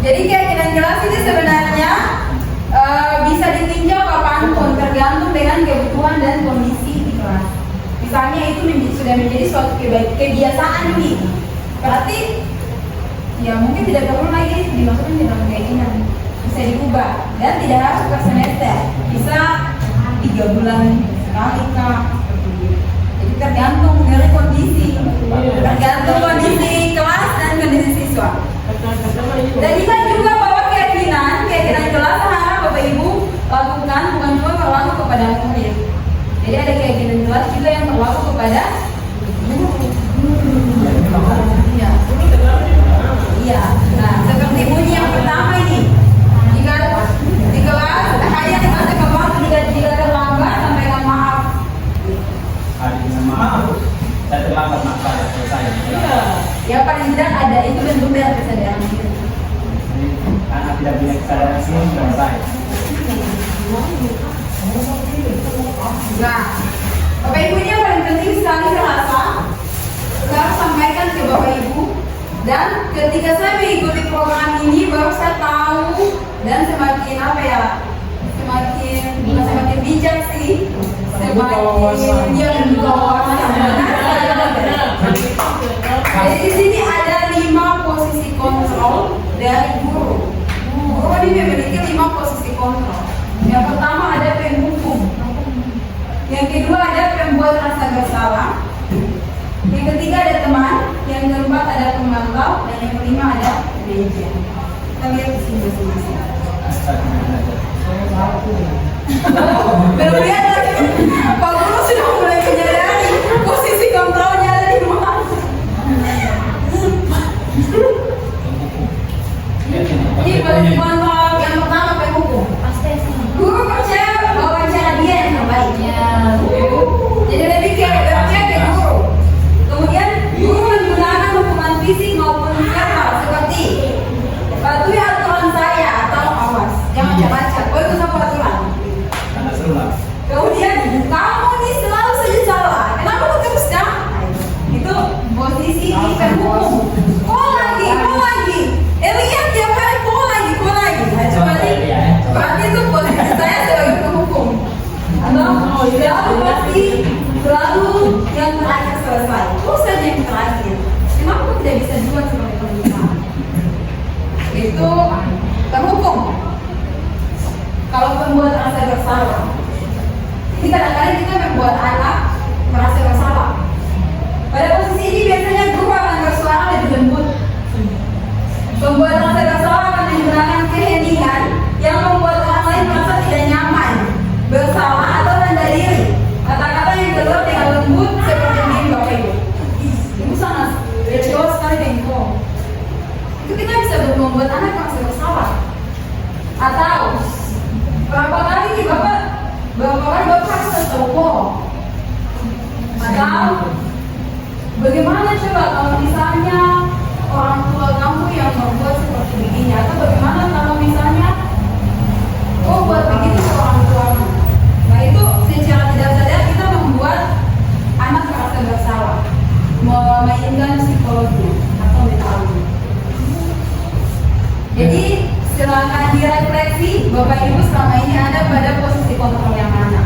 Jadi keyakinan kelas ini sebenarnya bisa ditinjau kapanpun tergantung dengan kebutuhan dan kondisi di kelas. Misalnya itu sudah menjadi suatu kebiasaan nih, berarti ya mungkin tidak perlu lagi dimasukkan di dalam keyakinan, bisa diubah dan tidak harus per semester, bisa 3 bulan sekali kah. Jadi tergantung dari kondisi, tergantung kondisi kelas dan kondisi siswa. Dan ingat juga bahwa keyakinan kelas harap Bapak Ibu lakukan bukan cuma berlaku kepada murid. Jadi ada keyakinan kelas juga yang berlaku kepada iya. Iya. Nah, seperti bunyi yang pertama ini. Jika di kelas hanya dikasih kawan jika terlambat sampaikan maaf. Maaf. Saya terlambat maka selesai. Ya paling tidak ada itu bentuk dari kesadaran diri. Karena tidak punya kesadaran sih selesai. Nah, Bapak Ibu ini yang paling penting sekali serasa saya harus sampaikan ke Bapak Ibu. Dan ketika saya mengikuti program ini baru saya tahu dan semakin apa ya, semakin bijak sih, semakin dia membuka wawasan. Jadi di sini ada 5 posisi kontrol dari guru. Guru ini memiliki 5 posisi kontrol. Yang pertama ada penghukum, yang kedua ada pembuat rasa bersalah, yang ketiga ada teman, yang keempat ada pemantau, dan yang kelima ada media. Kita lihat di sini masing-masing. Belum lihat lagi. Pak Guru sudah mulai menyadari posisi kontrolnya ada di mana. Ini posisi kontrol yang pertama penghukum. Guru percaya bahwa cara dia yang terbaik. Jadi lebih percaya ke guru. Kemudian guru menggunakan hukuman fisik maupun verbal seperti patuhi aturan saya atau awas jangan baca-baca. Oh itu satu aturan. Kemudian kamu ini selalu saja salah. Kenapa kau teruskan? Itu posisi penghukum. Kau lagi. Lihat tiap hari kau lagi. Berarti itu posisi saya sebagai penghukum. Atau selalu yang terakhir selesai. Kau saja yang terakhir. Kenapa kau tidak bisa juga sebagai pembicara? Itu terhukum. Kalau pembuat rasa bersalah, ini kadang-kadang kita membuat anak merasa bersalah. Pada posisi ini biasanya guru akan bersuara lebih lembut. Pembuat rasa bersalah akan menggunakan keheningan yang membuat orang lain merasa tidak nyaman, bersalah atau rendah diri. Kata-kata yang keluar dengan lembut seperti ini Bapak Ibu. Ibu sangat kecewa sekali dengan itu kita bisa membuat anak merasa bersalah. Atau berapa kali Bapak harus tahu. Atau bagaimana coba kalau misalnya orang tua kamu yang membuat seperti begini, atau bagaimana kalau misalnya buat begitu ke orang tuamu. Nah itu secara tidak sadar kita membuat anak merasa bersalah, memainkan psikologi atau mentalnya. Jadi silakan direfleksi Bapak Ibu selama ini ada pada posisi kontrol yang mana.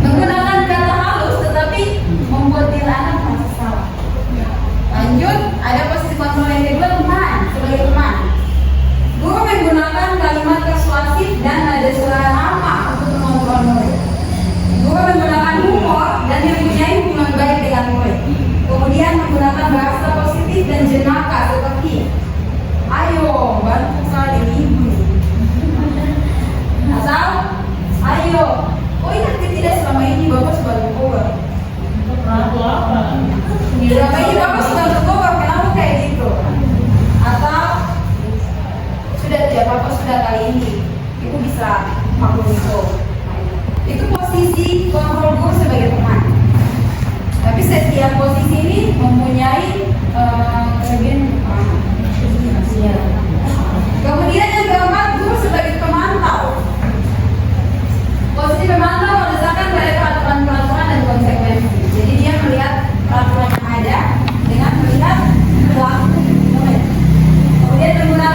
Menggunakan kata halus tetapi membuat diri anak merasa salah. Lanjut, ada posisi kontrol yang kedua teman, sebagai teman. Guru menggunakan kalimat persuasif dan nada suara ramah untuk mengontrol murid. Guru menggunakan humor dan mempunyai hubungan baik dengan murid. Kemudian menggunakan bahasa positif dan jenaka seperti ayo bantu kali ibu. Atau ayo, ingat tidak selama ini Bapak sudah berkobar. Selama ini Bapak sudah berkobar, kenapa kayak gitu? Atau sudah tidak Bapak sudah kali ini, Ibu bisa maklum itu. Itu posisi kontrol guru sebagai teman. Tapi setiap posisi ini mempunyai kelebihan kekurangan. Kemudian yang keempat, guru sebagai pemantau. Posisi pemantau berdasarkan pada peraturan-peraturan dan konsekuensi. Jadi dia melihat peraturan yang ada dengan melihat perilaku murid. Kemudian menggunakan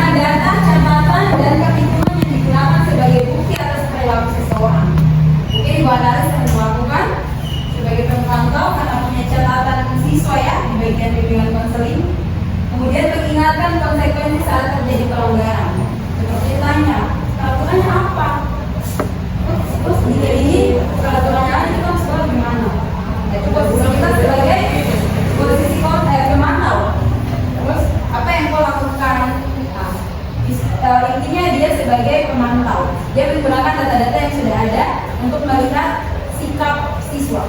Dia menggunakan data-data yang sudah ada untuk melihat sikap siswa.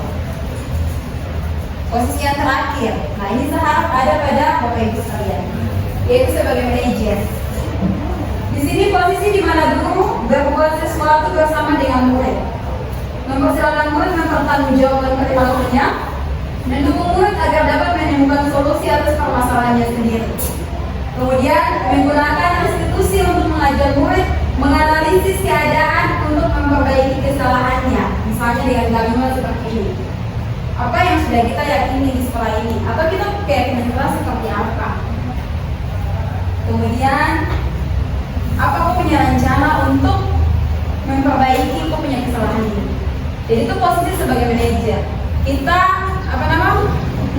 Posisi yang terakhir, nah ini seharap ada pada Bapak Ibu sekalian, yaitu sebagai manajer. Di sini posisi di mana guru berbuat sesuatu bersama dengan murid, mempersilahkan murid mempertanggungjawabkan perilakunya, mendukung murid agar dapat menemukan solusi atas permasalahannya sendiri. Kemudian menggunakan institusi untuk mengajar murid menganalisis keadaan untuk memperbaiki kesalahannya, misalnya dengan kalimat seperti ini. Apa yang sudah kita yakini di sekolah ini, atau kita keyakinan kita seperti apa? Kemudian apa kau punya rencana untuk memperbaiki kau punya kesalahan ini? Jadi itu posisi sebagai manajer. Kita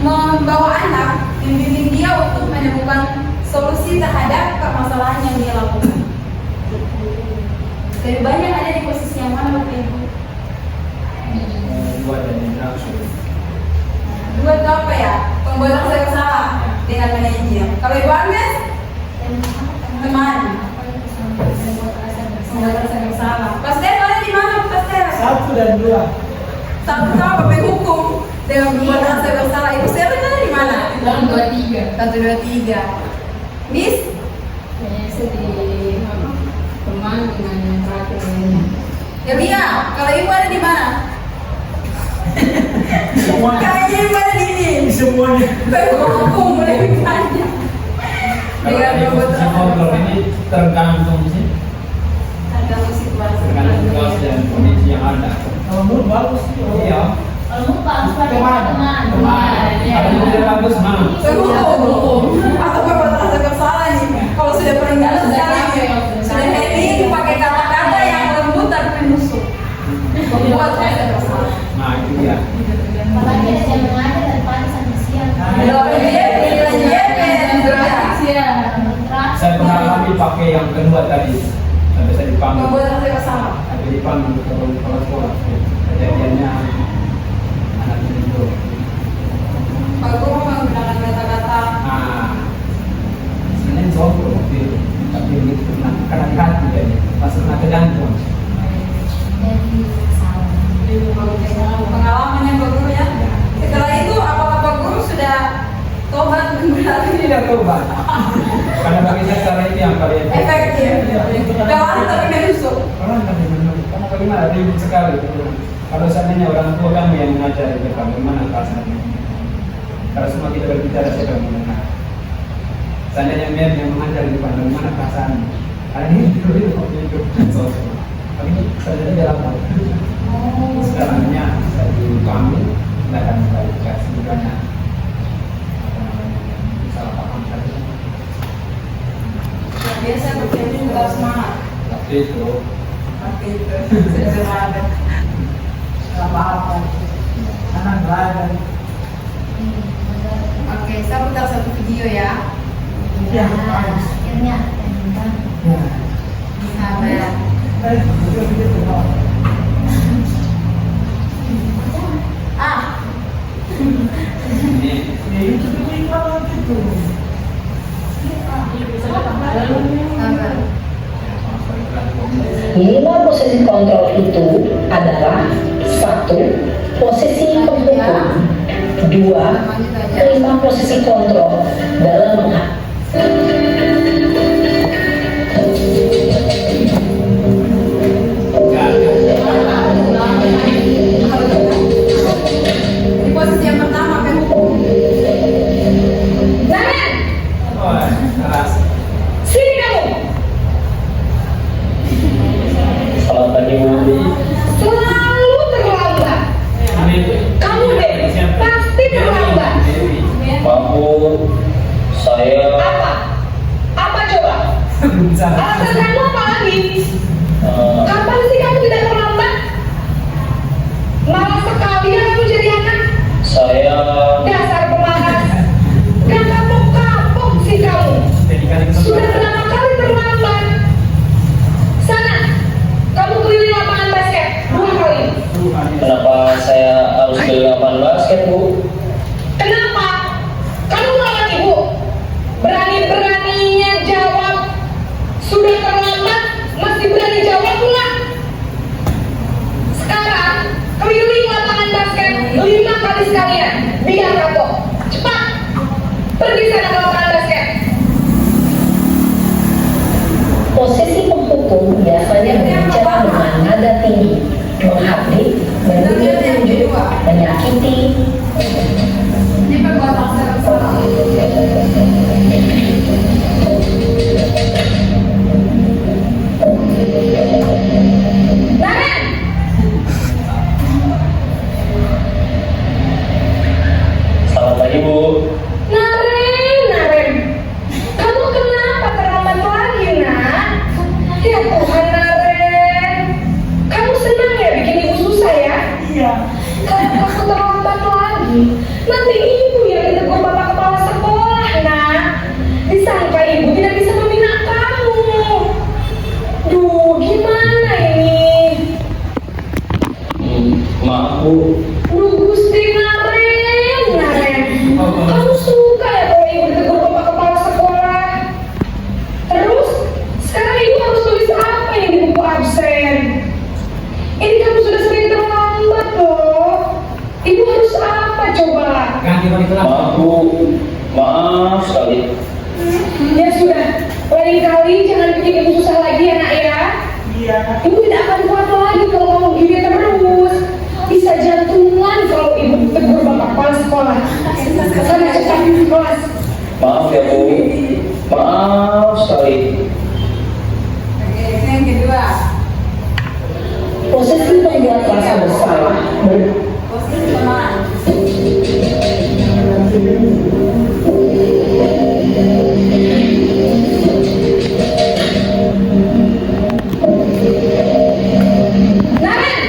membawa anak, membimbing dia untuk menemukan solusi terhadap permasalahan yang dia lakukan. Lebih banyak ada di posisi yang mana Bapak Ibu? Dua dan interaksi. Dua itu apa ya? Pembuatan saya salah dengan manajer. Kalau Ibu Agnes? Teman. Pembuatan saya salah. Pastor ada di mana Pastor? 1 dan 2. Satu sama Bapak hukum dengan pembuatan saya bersalah. Ibu saya ada di mana? 1, 2, 3. 1, 2, 3. Miss? Kayaknya sedih teman dengan yang terakhir ini. Ya Bia, kalau Ibu ada di mana? Semuanya. Kayaknya Ibu ada di ini. Semuanya. Hukum boleh ditanya. Dengan pembuatan Kontrol ini tergantung sih, tergantung situasi. tergantung situasi dan kondisi yang ada. Kalau menurut bagus sih. Iya. Kalau lupa harus pada Teman. teman. Kalau itu tidak bagus, Hukum atau pembuatan saya bersalah nih. Kalau sudah peninggalan sudah heavy pakai kata-kata yang lembut tapi menusuk. Membuat saya bersalah. Nah itu dia. Apalagi ada jam mengajar daripada sampai siang. Saya pernah kali pakai yang kedua tadi, sampai saya dipanggil. Membuat saya bersalah. Sampai dipanggil ke kepala sekolah. Kejadiannya anak itu. Kalau guru menggunakan kata-kata Sebenarnya sombong waktu itu, tapi begitu karena di hati jadi masuk ke jantung. Jadi salah. pengalaman yang Pak Guru ya. Setelah itu apakah Pak Guru sudah tobat menggunakan Tidak tobat. Karena bagi saya cara itu yang paling efektif? Kawan tapi menusuk. Karena bagaimana ribut sekali. Kalau seandainya orang tua kami yang mengajar itu bagaimana rasanya? Kalau semua kita berbicara saya akan mendengar. Seandainya Mer yang mengajar di depan, bagaimana perasaannya? Karena ini itu waktu itu. Tapi ini saja dalam hal. Sekarangnya saya dipanggil, tidak akan saya kasih banyak salah paham saja. Biasa berpikir tetap semangat. Tapi itu Tapi itu sudah ada. Gak apa-apa. Anak belajar. Oke, saya putar satu video ya. Ya, bagus. Akhirnya. Ya. Sabar. Gitu. Ah, ini Ya itu kalau gitu. sabar. Lima posisi kontrol itu adalah 1. Posisi penghukum, 2. Kelima posisi kontrol dalam Di posisi yang pertama penghukum. Jangan, keras. sini kamu. Selamat pagi Bu. Selalu terlambat. Kamu deh, pasti terlambat. Maaf Bu, saya Apa? Apa coba? Alasan kamu apa lagi? Kapan sih kamu tidak terlambat? Malas sekali ya kamu jadi anak. saya Dasar pemalas. Gak kapok-kapok sih kamu. Sudah berapa kali terlambat? Sana, kamu keliling lapangan basket 2 kali. kenapa saya harus beli lapangan basket Bu? Kenapa? Kamu melawan ibu. Berani-beraninya jawab. Sudah terlambat, masih berani jawab pula. hukum biasanya berbicara dengan nada tinggi, menghardik, menunjuk-nunjuk, menyakiti. Ini perbuatan salah. Naren! Selamat pagi, Bu. Naren, kamu kenapa terlambat lagi, nak? Ya Tuhan, Naren, kamu senang ya bikin ibu susah ya? Iya. Kalau kamu terlambat lagi, nanti ibu yang ditegur bapak kepala sekolah, nak. Disangka ibu tidak bisa membina kamu. Duh, gimana ini? Maaf, Bu. Duh, Gusti Naren, kamu suka ya kalau ibu ditegur bapak kepala sekolah? Terus, sekarang ibu harus tulis apa yang di buku absen? Ini kamu sudah sering terlambat loh. Ibu harus apa coba? Ganti balik kelas. Maaf, Bu. Maaf sekali. Ya sudah, lain kali jangan bikin ibu susah lagi ya nak ya. Iya. Ibu tidak akan kuat lagi kalau kamu gini terus. Bisa jantungan kalau ibu tegur bapak kepala sekolah. Sana cepat di kelas. Maaf ya, Bu. Maaf sekali. Oke, ini yang kedua. Posisi membuat rasa bersalah Posisi teman. Naren!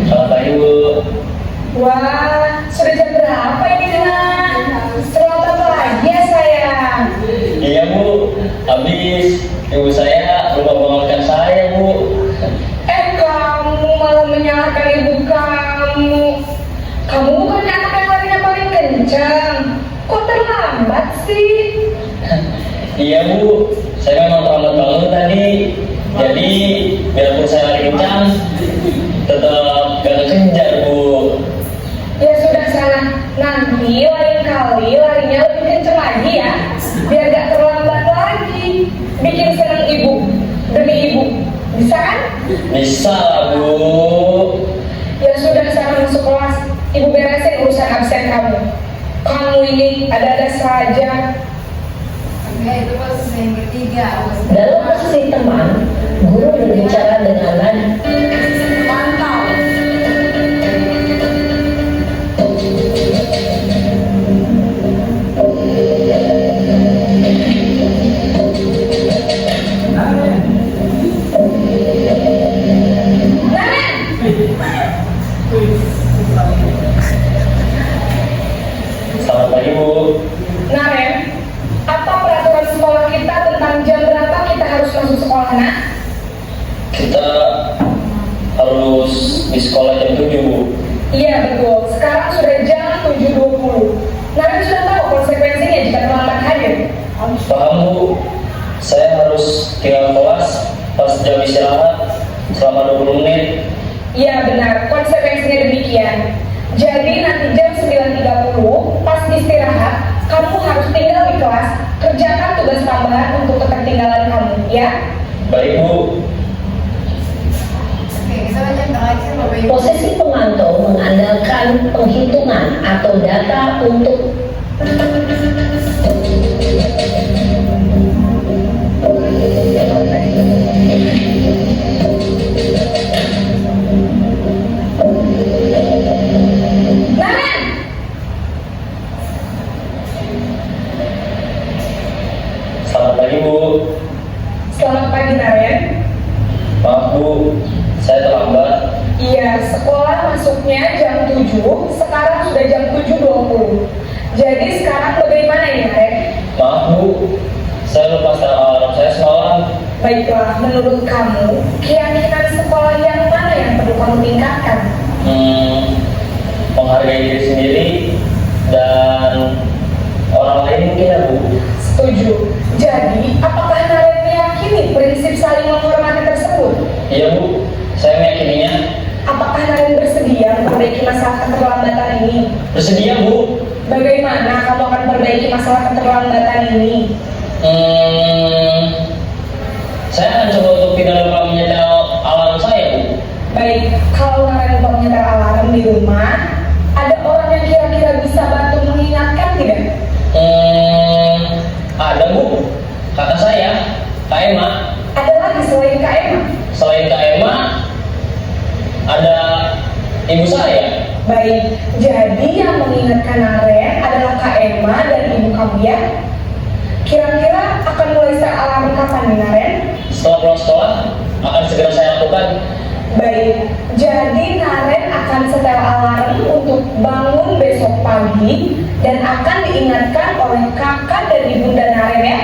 Selamat pagi, Bu. Wah, sudah jam berapa ini nak? Selamat pagi ya sayang. Iya, Bu. Habis ibu saya lupa bangunkan saya, Bu. Kamu malah menyalahkan ibu kamu. Kamu bukan anak yang larinya paling kencang. Kok terlambat sih? Iya, Bu. Saya memang terlambat bangun tadi. Jadi, biarpun saya lari kencang, tetap gak kejar, Bu. Ya sudah sana. Nanti lain kali larinya lebih kencang lagi ya. Biar gak terlambat lagi. Bikin senang ibu demi ibu. Bisa kan? Bisa lah, Bu. Ya sudah sana masuk kelas. Ibu beresin urusan absen kamu. Kamu ini ada-ada saja. Oke, itu posisi yang ketiga. dalam posisi teman. Guru berbicara dengan nada Pantau. Naren! Selamat pagi, Bu. Naren, apa peraturan sekolah kita tentang jam berapa kita harus masuk sekolah, nak? Kita harus di sekolah jam 7, Bu. Iya betul, sekarang sudah jam 7.20. Naren sudah tahu konsekuensinya jika terlambat hadir. Paham, Bu. Saya harus tinggal kelas pas jam istirahat selama 20 menit. Iya benar, konsekuensinya demikian. Jadi nanti jam 9.30 pas istirahat, kamu harus tinggal di kelas, kerjakan tugas tambahan untuk ketertinggalan kamu, ya? Baik, Bu. Oke, kita baca terakhir Bapak Ibu. Posisi pemantau mengandalkan penghitungan atau data untuk Naren! Selamat pagi, Bu. Selamat pagi, Naren. Maaf, Bu. Saya terlambat. Iya, sekolah masuknya jam 7, sekarang sudah jam 7.20. Jadi sekarang bagaimana ini, Naren? Maaf, Bu. Saya lupa setel alarm saya semalam. Baiklah, menurut kamu, keyakinan sekolah yang mana yang perlu kamu tingkatkan? Menghargai diri sendiri dan orang lain mungkin ya, Bu. Setuju. Jadi, apakah Naren meyakini prinsip saling menghormati tersebut? Iya, Bu. Saya meyakininya. Apakah Naren bersedia memperbaiki masalah keterlambatan ini? Bersedia, Bu. Bagaimana kamu akan perbaiki masalah keterlambatan ini? Saya akan coba untuk tidak lupa menyetel alarm saya, Bu. Baik, kalau Naren lupa menyetel alarm di rumah, ada orang yang kira-kira bisa bantu mengingatkan tidak? Ada, Bu. Kakak saya, Kak Emma. Ada lagi selain Kak Emma? Selain Kak Emma, ada ibu saya. Baik, jadi yang mengingatkan Naren adalah Kak Emma dan ibu kamu ya? Kira-kira akan mulai set alarm kapan nih Naren? Setelah pulang sekolah, akan segera saya lakukan. Baik, jadi Naren akan setel alarm untuk bangun besok pagi dan akan diingatkan oleh kakak dan ibunda Naren ya.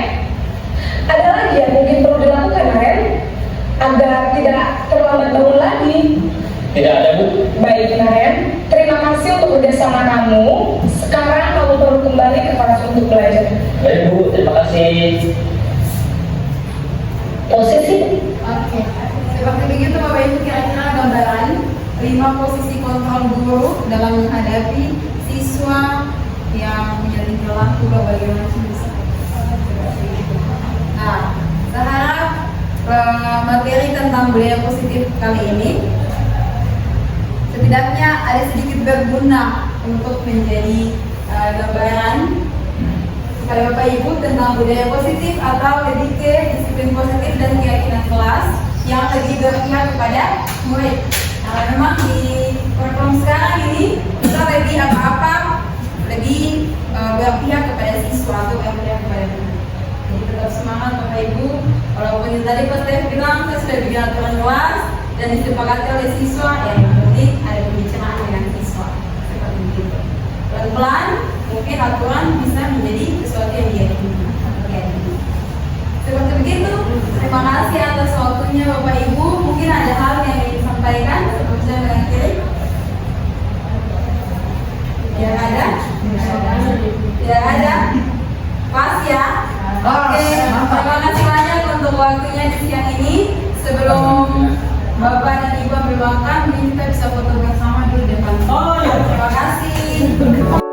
Ada lagi yang mungkin perlu dilakukan Naren agar tidak terlambat bangun lagi? Tidak ada, Bu. Baik Naren, terima kasih untuk kerjasama kamu. Sekarang kamu perlu kembali ke kelas untuk belajar. Baik, Bu. Terima kasih. Posisi Oke, seperti begitu Bapak Ibu kira-kira gambaran 5 posisi kontrol guru dalam menghadapi siswa yang menjadi pelaku bagaimana bisa. Nah, saya harap materi tentang budaya positif kali ini setidaknya ada sedikit berguna untuk menjadi gambaran kepada Bapak Ibu tentang budaya positif atau lebih ke disiplin positif dan keyakinan kelas yang lebih berpihak kepada murid. Nah, memang di kurikulum sekarang ini kita lebih apa-apa lebih berpihak kepada siswa atau berpihak kepada murid. Jadi tetap semangat Bapak Ibu. Walaupun yang tadi Pak Stef bilang saya sudah bikin aturan luas dan disepakati oleh siswa, yang penting ada pembicaraan dengan siswa seperti itu. Pelan-pelan mungkin aturan bisa menjadi sesuatu yang diyakini. Seperti begitu. Terima kasih atas waktunya Bapak Ibu. Mungkin ada hal yang ingin disampaikan sebelum saya mengakhiri. Tidak ada? Tidak ada? Pas ya? Oke, terima kasih banyak untuk waktunya di siang ini. Sebelum Bapak dan Ibu ambil makan, kita bisa foto bersama dulu depan. Terima kasih.